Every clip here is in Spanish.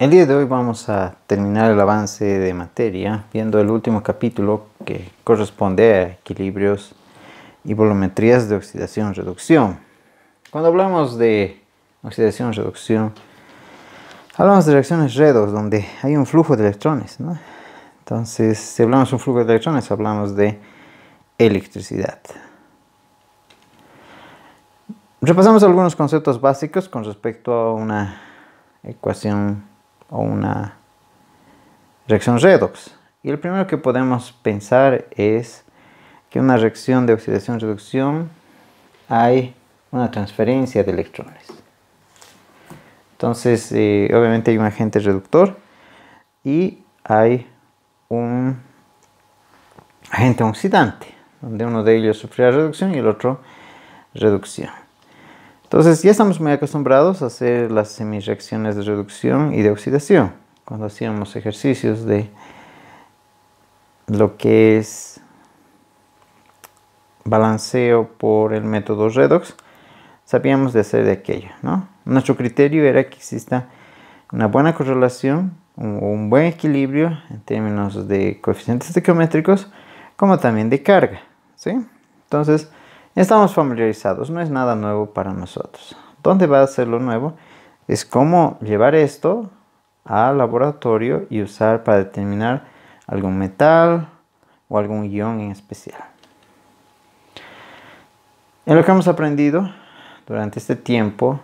El día de hoy vamos a terminar el avance de materia viendo el último capítulo que corresponde a equilibrios y volumetrías de oxidación-reducción. Cuando hablamos de oxidación-reducción, hablamos de reacciones redox donde hay un flujo de electrones, ¿no? Entonces, si hablamos de un flujo de electrones, hablamos de electricidad. Repasamos algunos conceptos básicos con respecto a una ecuación o una reacción redox. Y el primero que podemos pensar es que en una reacción de oxidación-reducción hay una transferencia de electrones. Entonces, obviamente hay un agente reductor y hay un agente oxidante, donde uno de ellos sufrirá reducción y el otro reducción. Entonces ya estamos muy acostumbrados a hacer las semireacciones de reducción y de oxidación. Cuando hacíamos ejercicios de lo que es balanceo por el método redox, sabíamos de hacer de aquello, ¿no? Nuestro criterio era que exista una buena correlación, un buen equilibrio en términos de coeficientes estequiométricos, como también de carga, ¿sí? Entonces, estamos familiarizados, no es nada nuevo para nosotros. ¿Dónde va a ser lo nuevo? Es cómo llevar esto al laboratorio y usar para determinar algún metal o algún ion en especial. En lo que hemos aprendido durante este tiempo,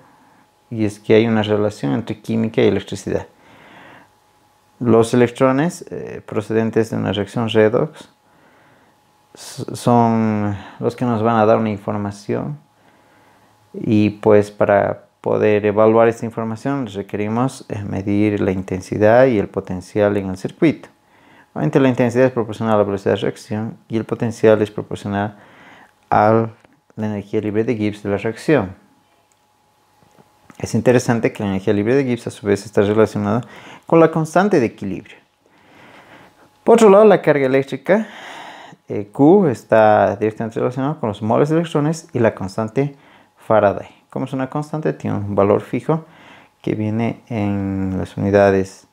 y es que hay una relación entre química y electricidad. Los electrones procedentes de una reacción redox son los que nos van a dar una información, y pues para poder evaluar esta información requerimos medir la intensidad y el potencial en el circuito. Obviamente la intensidad es proporcional a la velocidad de reacción y el potencial es proporcional a la energía libre de Gibbs de la reacción. Es interesante que la energía libre de Gibbs a su vez está relacionada con la constante de equilibrio. Por otro lado, la carga eléctrica Q está directamente relacionada con los moles de electrones y la constante Faraday. Como es una constante, tiene un valor fijo que viene en las unidades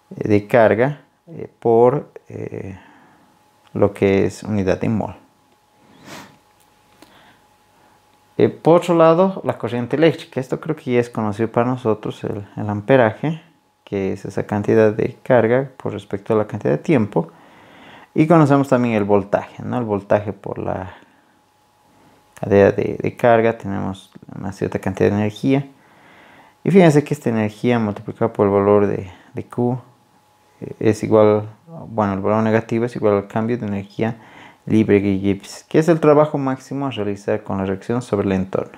de carga por lo que es unidad de mol. Por otro lado, la corriente eléctrica. Esto creo que ya es conocido para nosotros, el amperaje, que es esa cantidad de carga por respecto a la cantidad de tiempo. Y conocemos también el voltaje, ¿no? El voltaje por la cadena de carga, tenemos una cierta cantidad de energía. Y fíjense que esta energía multiplicada por el valor de Q es igual, bueno, el valor negativo es igual al cambio de energía libre de Gibbs, que es el trabajo máximo a realizar con la reacción sobre el entorno.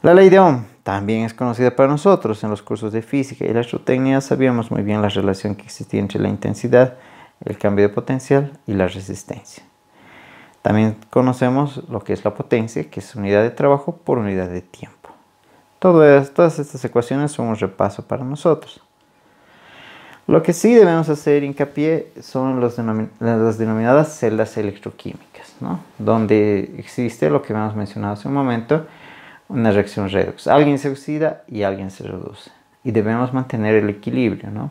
La ley de Ohm también es conocida para nosotros. En los cursos de física y electrotecnia sabíamos muy bien la relación que existía entre la intensidad, el cambio de potencial y la resistencia. También conocemos lo que es la potencia, que es unidad de trabajo por unidad de tiempo. Todas estas ecuaciones son un repaso para nosotros. Lo que sí debemos hacer hincapié son las denominadas celdas electroquímicas, ¿no? Donde existe lo que hemos mencionado hace un momento, una reacción redox. Alguien se oxida y alguien se reduce. Y debemos mantener el equilibrio, ¿no?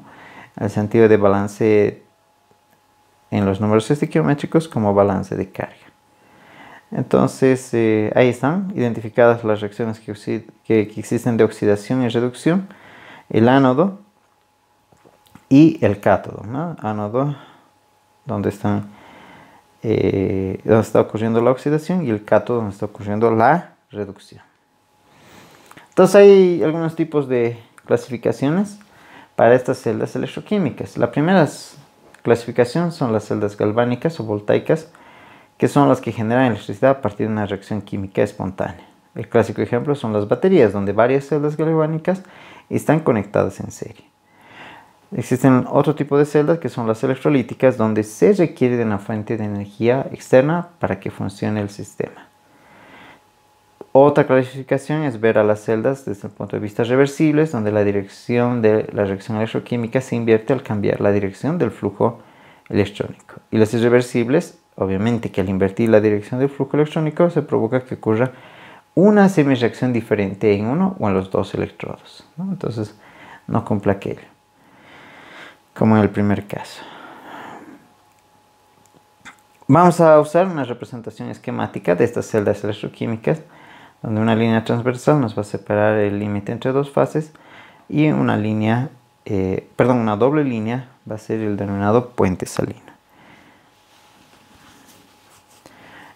En el sentido de balance en los números estequiométricos como balance de carga. Entonces, ahí están identificadas las reacciones que existen de oxidación y reducción. El ánodo y el cátodo, ¿no? Ánodo, donde está ocurriendo la oxidación, y el cátodo, donde está ocurriendo la reducción. Entonces hay algunos tipos de clasificaciones para estas celdas electroquímicas. La primera clasificación son las celdas galvánicas o voltaicas, que son las que generan electricidad a partir de una reacción química espontánea. El clásico ejemplo son las baterías, donde varias celdas galvánicas están conectadas en serie. Existen otro tipo de celdas que son las electrolíticas, donde se requiere de una fuente de energía externa para que funcione el sistema. Otra clasificación es ver a las celdas desde el punto de vista reversibles, donde la dirección de la reacción electroquímica se invierte al cambiar la dirección del flujo electrónico. Y las irreversibles, obviamente que al invertir la dirección del flujo electrónico se provoca que ocurra una semireacción diferente en uno o en los dos electrodos, ¿no? Entonces, no cumple aquello, como en el primer caso. Vamos a usar una representación esquemática de estas celdas electroquímicas, donde una línea transversal nos va a separar el límite entre dos fases y una doble línea va a ser el denominado puente salino.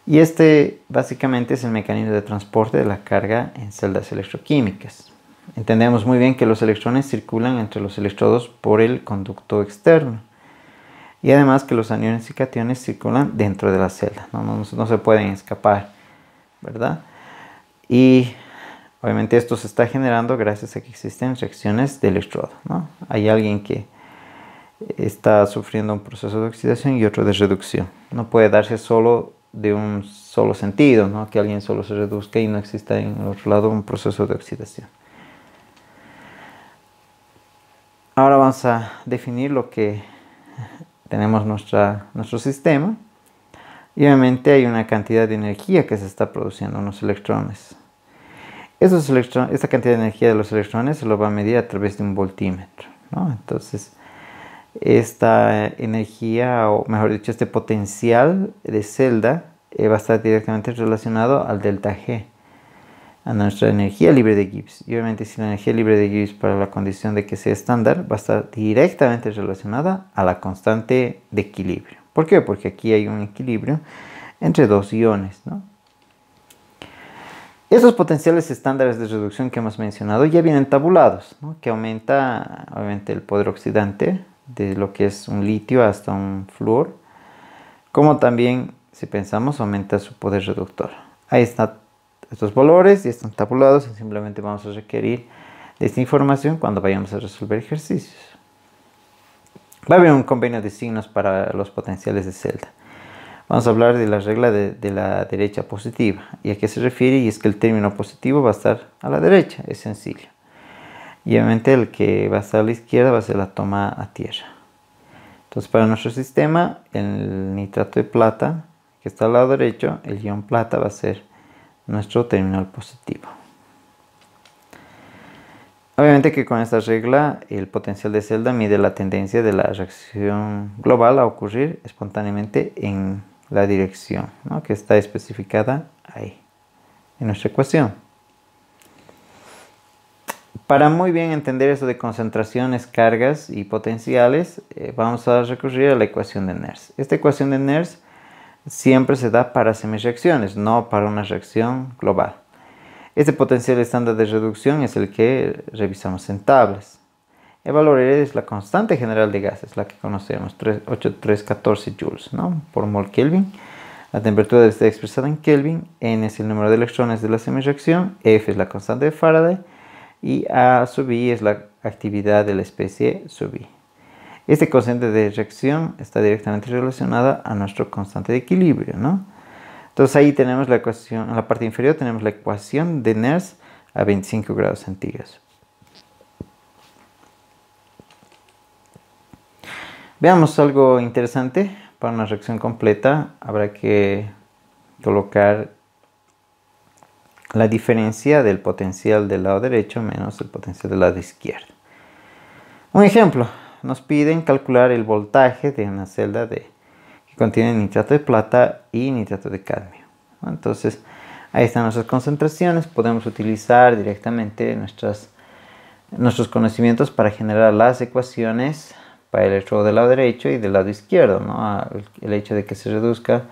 Y este básicamente es el mecanismo de transporte de la carga en celdas electroquímicas. Entendemos muy bien que los electrones circulan entre los electrodos por el conducto externo. Y además que los aniones y cationes circulan dentro de la celda, no se pueden escapar, ¿verdad? Y obviamente esto se está generando gracias a que existen reacciones de electrodo, ¿no? Hay alguien que está sufriendo un proceso de oxidación y otro de reducción. No puede darse solo de un solo sentido, ¿no? Que alguien solo se reduzca y no exista en el otro lado un proceso de oxidación. Ahora vamos a definir lo que tenemos nuestro sistema. Y obviamente hay una cantidad de energía que se está produciendo en los electrones. Esta cantidad de energía de los electrones se lo va a medir a través de un voltímetro, ¿no? Entonces, esta energía, o mejor dicho, este potencial de celda va a estar directamente relacionado al delta G, a nuestra energía libre de Gibbs. Y obviamente si la energía libre de Gibbs para la condición de que sea estándar va a estar directamente relacionada a la constante de equilibrio. ¿Por qué? Porque aquí hay un equilibrio entre dos iones, ¿no? Esos potenciales estándares de reducción que hemos mencionado ya vienen tabulados, ¿no? Que aumenta obviamente el poder oxidante de lo que es un litio hasta un flúor, como también, si pensamos, aumenta su poder reductor. Ahí están estos valores, ya están tabulados y simplemente vamos a requerir de esta información cuando vayamos a resolver ejercicios. Va a haber un convenio de signos para los potenciales de celda. Vamos a hablar de la regla de la derecha positiva. ¿Y a qué se refiere? Y es que el término positivo va a estar a la derecha, es sencillo. Y obviamente el que va a estar a la izquierda va a ser la toma a tierra. Entonces para nuestro sistema, el nitrato de plata, que está al lado derecho, el ion plata va a ser nuestro terminal positivo. Obviamente que con esta regla el potencial de celda mide la tendencia de la reacción global a ocurrir espontáneamente en la dirección, ¿no? Que está especificada ahí, en nuestra ecuación. Para muy bien entender eso de concentraciones, cargas y potenciales, vamos a recurrir a la ecuación de Nernst. Esta ecuación de Nernst siempre se da para semireacciones, no para una reacción global. Este potencial estándar de reducción es el que revisamos en tablas. El valor es la constante general de gases, la que conocemos, 8314 joules, ¿no? Por mol Kelvin. La temperatura está expresada en Kelvin, N es el número de electrones de la semireacción, F es la constante de Faraday y A sub I es la actividad de la especie sub I. Este cociente de reacción está directamente relacionada a nuestro constante de equilibrio, ¿no? Entonces ahí tenemos la ecuación, en la parte inferior tenemos la ecuación de Nernst a 25 grados centígrados. Veamos algo interesante. Para una reacción completa habrá que colocar la diferencia del potencial del lado derecho menos el potencial del lado izquierdo. Un ejemplo, nos piden calcular el voltaje de una celda que contiene nitrato de plata y nitrato de cadmio. Entonces, ahí están nuestras concentraciones. Podemos utilizar directamente nuestros conocimientos para generar las ecuaciones para el electrodo del lado derecho y del lado izquierdo, ¿no? El hecho de que se reduzca,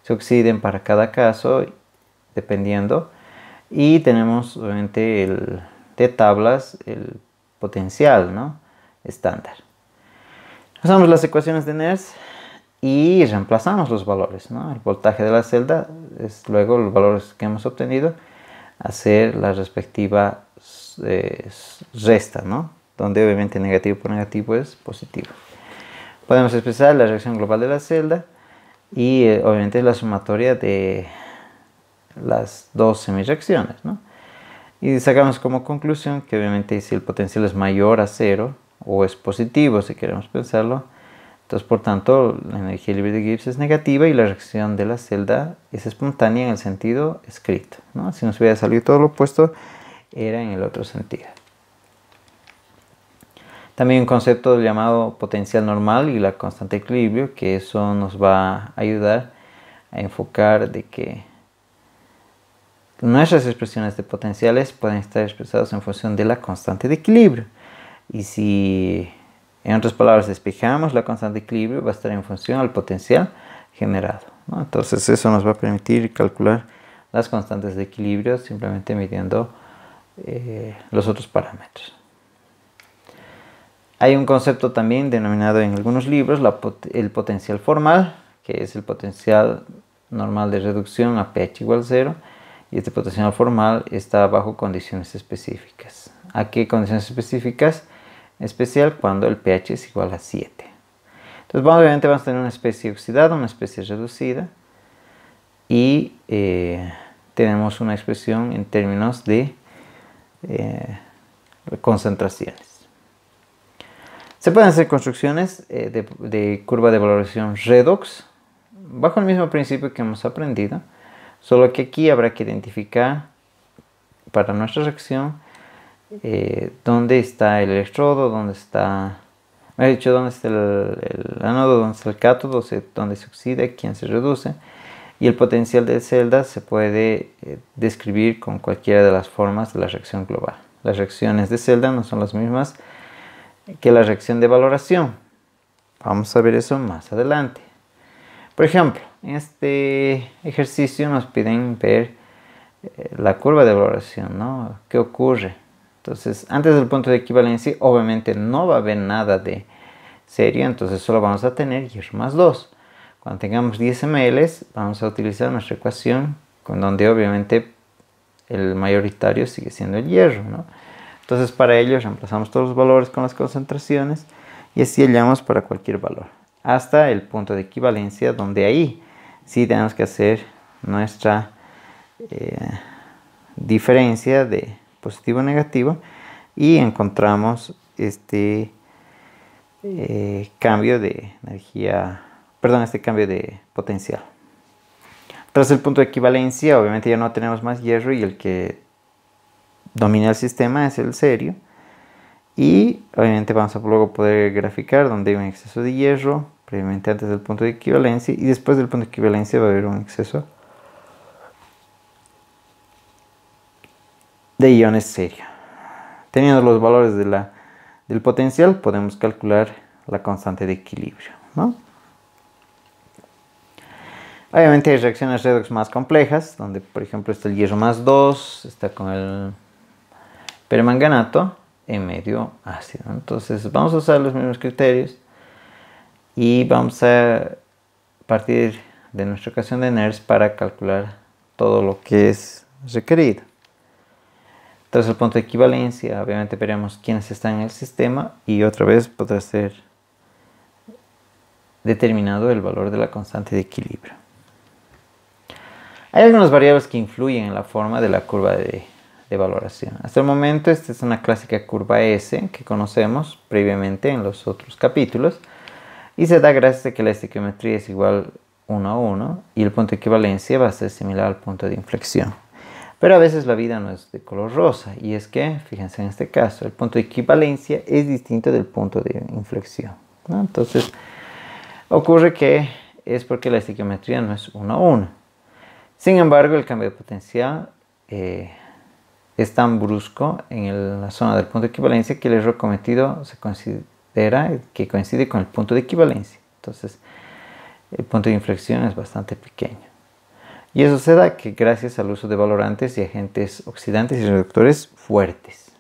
se oxiden para cada caso, dependiendo. Y tenemos, obviamente, de tablas, el potencial, ¿no? Estándar. Usamos las ecuaciones de Nernst y reemplazamos los valores, ¿no? El voltaje de la celda es luego los valores que hemos obtenido, hacer la respectiva resta, ¿no? Donde obviamente negativo por negativo es positivo. Podemos expresar la reacción global de la celda y obviamente la sumatoria de las dos semireacciones, ¿no? Y sacamos como conclusión que obviamente si el potencial es mayor a 0 o es positivo si queremos pensarlo, entonces por tanto la energía libre de Gibbs es negativa y la reacción de la celda es espontánea en el sentido escrito, ¿no? Si nos hubiera salido todo lo opuesto, era en el otro sentido. También un concepto llamado potencial normal y la constante de equilibrio, que eso nos va a ayudar a enfocar de que nuestras expresiones de potenciales pueden estar expresadas en función de la constante de equilibrio. Y si, en otras palabras, despejamos la constante de equilibrio, va a estar en función al potencial generado, ¿no? Entonces eso nos va a permitir calcular las constantes de equilibrio simplemente midiendo los otros parámetros. Hay un concepto también denominado en algunos libros el potencial formal, que es el potencial normal de reducción a pH igual a 0. Y este potencial formal está bajo condiciones específicas. ¿A qué condiciones específicas? En especial cuando el pH es igual a 7. Entonces, obviamente vamos a tener una especie oxidada, una especie reducida. Y tenemos una expresión en términos de concentraciones. Se pueden hacer construcciones de curva de valoración redox bajo el mismo principio que hemos aprendido, solo que aquí habrá que identificar para nuestra reacción dónde está el electrodo, dónde está el ánodo, dónde está el cátodo, dónde se oxida, quién se reduce. Y el potencial de celda se puede describir con cualquiera de las formas de la reacción global. Las reacciones de celda no son las mismas que la reacción de valoración. Vamos a ver eso más adelante. Por ejemplo, en este ejercicio nos piden ver la curva de valoración, ¿no? ¿Qué ocurre? Entonces, antes del punto de equivalencia, obviamente no va a haber nada de serio, entonces solo vamos a tener hierro más 2. Cuando tengamos 10 ml, vamos a utilizar nuestra ecuación, con donde obviamente el mayoritario sigue siendo el hierro, ¿no? Entonces, para ello reemplazamos todos los valores con las concentraciones y así hallamos para cualquier valor, hasta el punto de equivalencia, donde ahí sí tenemos que hacer nuestra diferencia de positivo o negativo y encontramos este cambio de energía, este cambio de potencial. Tras el punto de equivalencia, obviamente ya no tenemos más hierro y el que domina el sistema es el cerio. Y obviamente vamos a luego poder graficar donde hay un exceso de hierro, previamente antes del punto de equivalencia, y después del punto de equivalencia va a haber un exceso de iones cerio. Teniendo los valores del potencial, podemos calcular la constante de equilibrio, ¿no? Obviamente hay reacciones redox más complejas, donde por ejemplo está el hierro más 2, está con el permanganato en medio ácido. Entonces vamos a usar los mismos criterios y vamos a partir de nuestra ecuación de Nernst para calcular todo lo que es requerido. Tras el punto de equivalencia, obviamente veremos quiénes están en el sistema y otra vez podrá ser determinado el valor de la constante de equilibrio. Hay algunas variables que influyen en la forma de la curva de valoración. Hasta el momento esta es una clásica curva S que conocemos previamente en los otros capítulos y se da gracias a que la estequiometría es igual 1 a 1 y el punto de equivalencia va a ser similar al punto de inflexión. Pero a veces la vida no es de color rosa y es que, fíjense en este caso, el punto de equivalencia es distinto del punto de inflexión, ¿no? Entonces ocurre que es porque la estequiometría no es 1 a 1. Sin embargo, el cambio de potencial es tan brusco en la zona del punto de equivalencia que el error cometido se considera que coincide con el punto de equivalencia. Entonces, el punto de inflexión es bastante pequeño. Y eso se da que gracias al uso de valorantes y agentes oxidantes y reductores fuertes.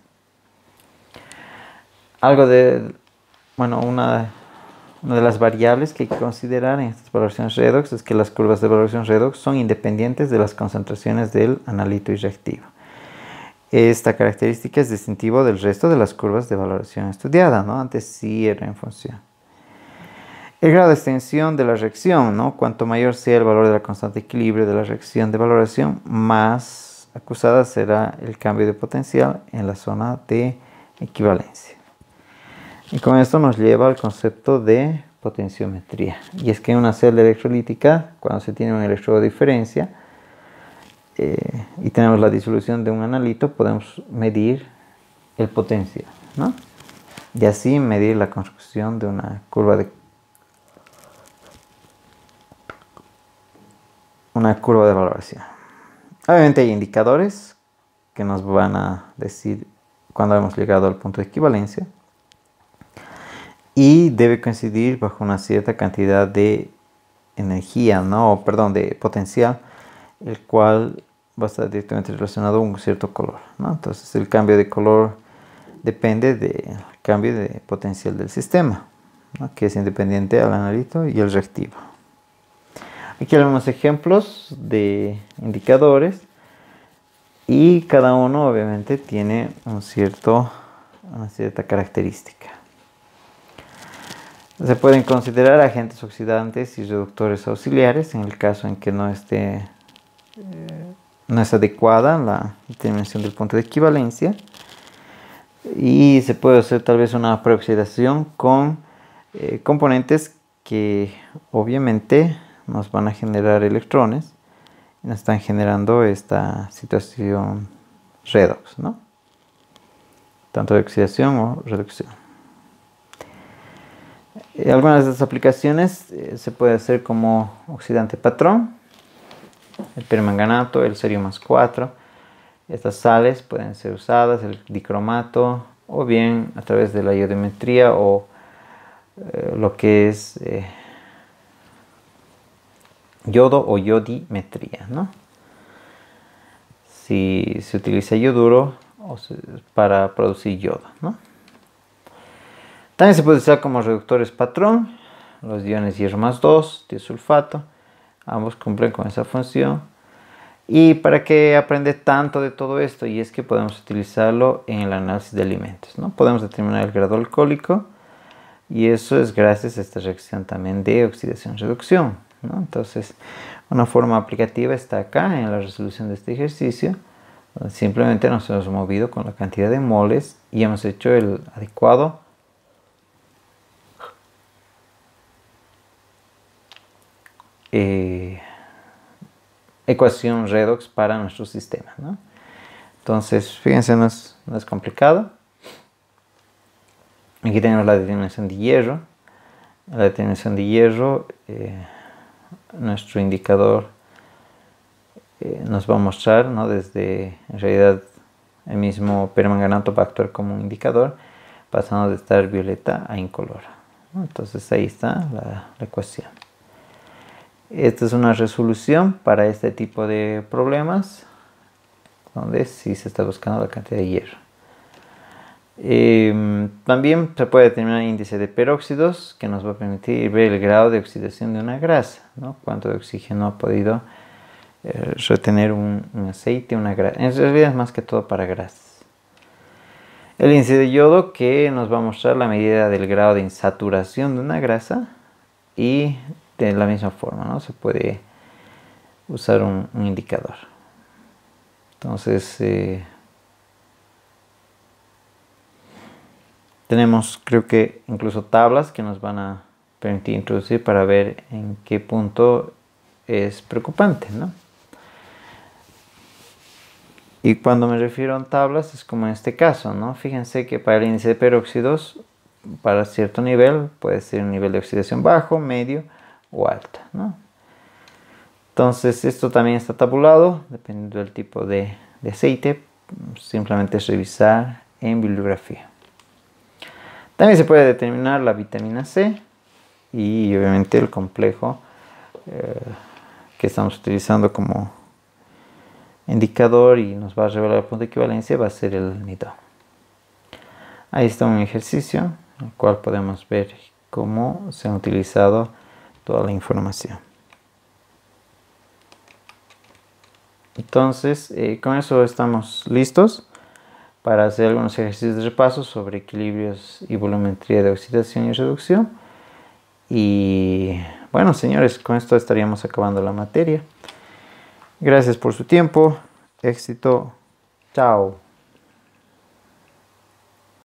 Una de las variables que hay que considerar en estas valoraciones redox es que las curvas de valoración redox son independientes de las concentraciones del analito y reactivo. Esta característica es distintiva del resto de las curvas de valoración estudiada, ¿no? Antes sí era en función. El grado de extensión de la reacción, ¿no? Cuanto mayor sea el valor de la constante de equilibrio de la reacción de valoración, más acusada será el cambio de potencial en la zona de equivalencia. Y con esto nos lleva al concepto de potenciometría. Y es que en una celda electrolítica, cuando se tiene un electrodo de diferencia y tenemos la disolución de un analito, podemos medir el potencial, ¿no? y así medir la construcción de una curva de valoración. Obviamente hay indicadores que nos van a decir cuando hemos llegado al punto de equivalencia, y debe coincidir bajo una cierta cantidad de energía, ¿no? Perdón, de potencial, el cual va a estar directamente relacionado a un cierto color, ¿no? Entonces el cambio de color depende del cambio de potencial del sistema, ¿no? Que es independiente al analito y el reactivo. Aquí algunos ejemplos de indicadores, y cada uno obviamente tiene una cierta característica. Se pueden considerar agentes oxidantes y reductores auxiliares en el caso en que no es adecuada la determinación del punto de equivalencia, y se puede hacer tal vez una preoxidación con componentes que obviamente nos van a generar electrones y nos están generando esta situación redox, ¿no? Tanto de oxidación o reducción. Algunas de estas aplicaciones se puede hacer como oxidante patrón, el permanganato, el cerio más 4. Estas sales pueden ser usadas, el dicromato, o bien a través de la iodometría o lo que es yodo o yodimetría, ¿no? Si se utiliza yoduro para producir yodo, ¿no? También se puede usar como reductores patrón, los iones hierro más 2, tiosulfato, ambos cumplen con esa función. ¿Y para qué aprender tanto de todo esto? Y es que podemos utilizarlo en el análisis de alimentos, ¿no? Podemos determinar el grado alcohólico, y eso es gracias a esta reacción también de oxidación-reducción, ¿no? Entonces, una forma aplicativa está acá en la resolución de este ejercicio, donde simplemente nos hemos movido con la cantidad de moles y hemos hecho el adecuado ecuación redox para nuestro sistema, ¿no? Entonces, fíjense, no es complicado. Aquí tenemos la determinación de hierro. La determinación de hierro, nuestro indicador nos va a mostrar, ¿no? Desde, en realidad, el mismo permanganato va a actuar como un indicador, pasando de estar violeta a incolor, ¿no? Entonces ahí está la ecuación. Esta es una resolución para este tipo de problemas, donde sí se está buscando la cantidad de hierro. También se puede determinar el índice de peróxidos, que nos va a permitir ver el grado de oxidación de una grasa, ¿no? Cuánto de oxígeno ha podido retener un aceite, una grasa. En realidad es más que todo para grasas. El índice de yodo, que nos va a mostrar la medida del grado de insaturación de una grasa, y de la misma forma, ¿no? Se puede usar un indicador. Entonces, tenemos, creo que incluso tablas que nos van a permitir introducir para ver en qué punto es preocupante, ¿no? Y cuando me refiero a tablas es como en este caso, ¿no? Fíjense que para el índice de peróxidos, para cierto nivel, puede ser un nivel de oxidación bajo, medio o alta, ¿no? Entonces esto también está tabulado dependiendo del tipo de aceite. Simplemente es revisar en bibliografía. También se puede determinar la vitamina C y obviamente el complejo que estamos utilizando como indicador y nos va a revelar el punto de equivalencia va a ser el nido. Ahí está un ejercicio en el cual podemos ver cómo se ha utilizado toda la información. Entonces, con eso estamos listos para hacer algunos ejercicios de repaso sobre equilibrios y volumetría de oxidación y reducción. Y bueno, señores, con esto estaríamos acabando la materia. Gracias por su tiempo. Éxito. Chao.